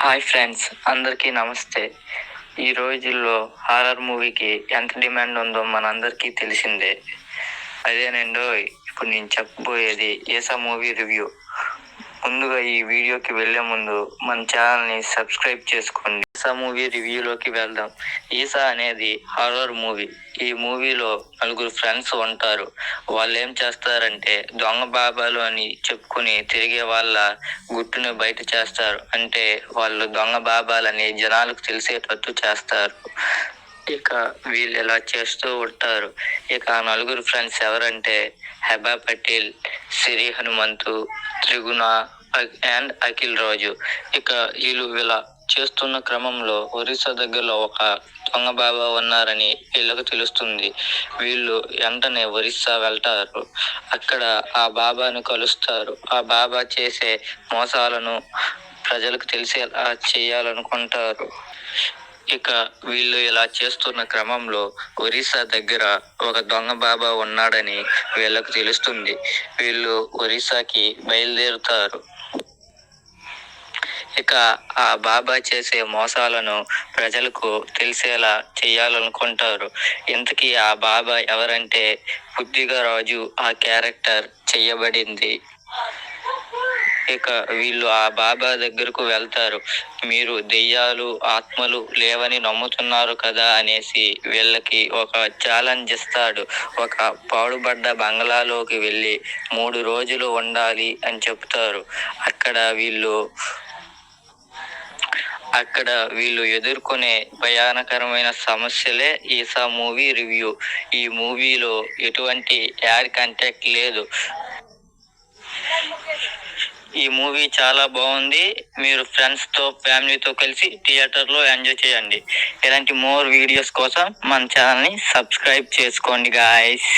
Hi friends, అందరికీ నమస్తే. ఈ రోజుల్లో హారర్ మూవీకి ఎంత డిమాండ్ ఉందో మనందరికీ తెలిసిందే. అదేనండో ఇప్పుడు నేను చెప్పబోయేది ఈసా మూవీ రివ్యూ. ముందుగా ఈ వీడియోకి వెళ్ళే ముందు మన ఛానల్ని సబ్స్క్రైబ్ చేసుకోండి. ఈసా మూవీ రివ్యూలోకి వెళ్దాం. ఈసా అనేది హారర్ మూవీ. ఈ మూవీలో నలుగురు ఫ్రెండ్స్ ఉంటారు. వాళ్ళు ఏం చేస్తారంటే దొంగ బాబాలు అని చెప్పుకుని తిరిగే వాళ్ళ గుట్టును బయట చేస్తారు. అంటే వాళ్ళు దొంగ బాబాలని జనాలకు తెలిసేటట్టు చేస్తారు. ఇక వీళ్ళు ఇలా చేస్తూ ఉంటారు. ఇక ఆ నలుగురు ఫ్రెండ్స్ ఎవరంటే హెబా పటేల్, సిరి హనుమంతు, త్రిగుణ అండ్ అఖిల్ రాజు. ఇక వీళ్ళు ఇలా చేస్తున్న క్రమంలో ఒరిస్సా దగ్గరలో ఒక దొంగ బాబా ఉన్నారని వీళ్ళకు తెలుస్తుంది. వీళ్ళు వెంటనే ఒరిస్సా వెళ్తారు. అక్కడ ఆ బాబాను కలుస్తారు. ఆ బాబా చేసే మోసాలను ప్రజలకు తెలిసేలా చేయాలనుకుంటారు. ఇక వీళ్ళు ఇలా చేస్తున్న క్రమంలో ఒరిస్సా దగ్గర ఒక దొంగ బాబా ఉన్నాడని వీళ్ళకు తెలుస్తుంది. వీళ్ళు ఒరిస్సాకి బయలుదేరుతారు. ఇక ఆ బాబా చేసే మోసాలను ప్రజలకు తెలిసేలా చేయాలనుకుంటారు. ఇంతకీ ఆ బాబా ఎవరంటే బుద్ధిగా రాజు ఆ క్యారెక్టర్ చేయబడింది. ఇక వీళ్ళు ఆ బాబా దగ్గరకు వెళ్తారు. మీరు దెయ్యాలు, ఆత్మలు లేవని నమ్ముతున్నారు కదా అనేసి వీళ్ళకి ఒక ఛాలెంజ్ ఇస్తాడు. ఒక పాడుబడ్డ బంగ్లాలోకి వెళ్ళి 3 రోజులు ఉండాలి అని చెప్తారు. అక్కడ వీళ్ళు ఎదుర్కొనే భయానకరమైన సమస్యలే ఈసా మూవీ రివ్యూ. ఈ మూవీలో ఎటువంటి యాడ్ కంటెంట్ లేదు. ఈ మూవీ చాలా బాగుంది. మీరు ఫ్రెండ్స్తో, ఫ్యామిలీతో కలిసి థియేటర్లో ఎంజాయ్ చేయండి. ఇలాంటి మోర్ వీడియోస్ కోసం మన ఛానల్ని సబ్స్క్రైబ్ చేసుకోండి గాయ్స్.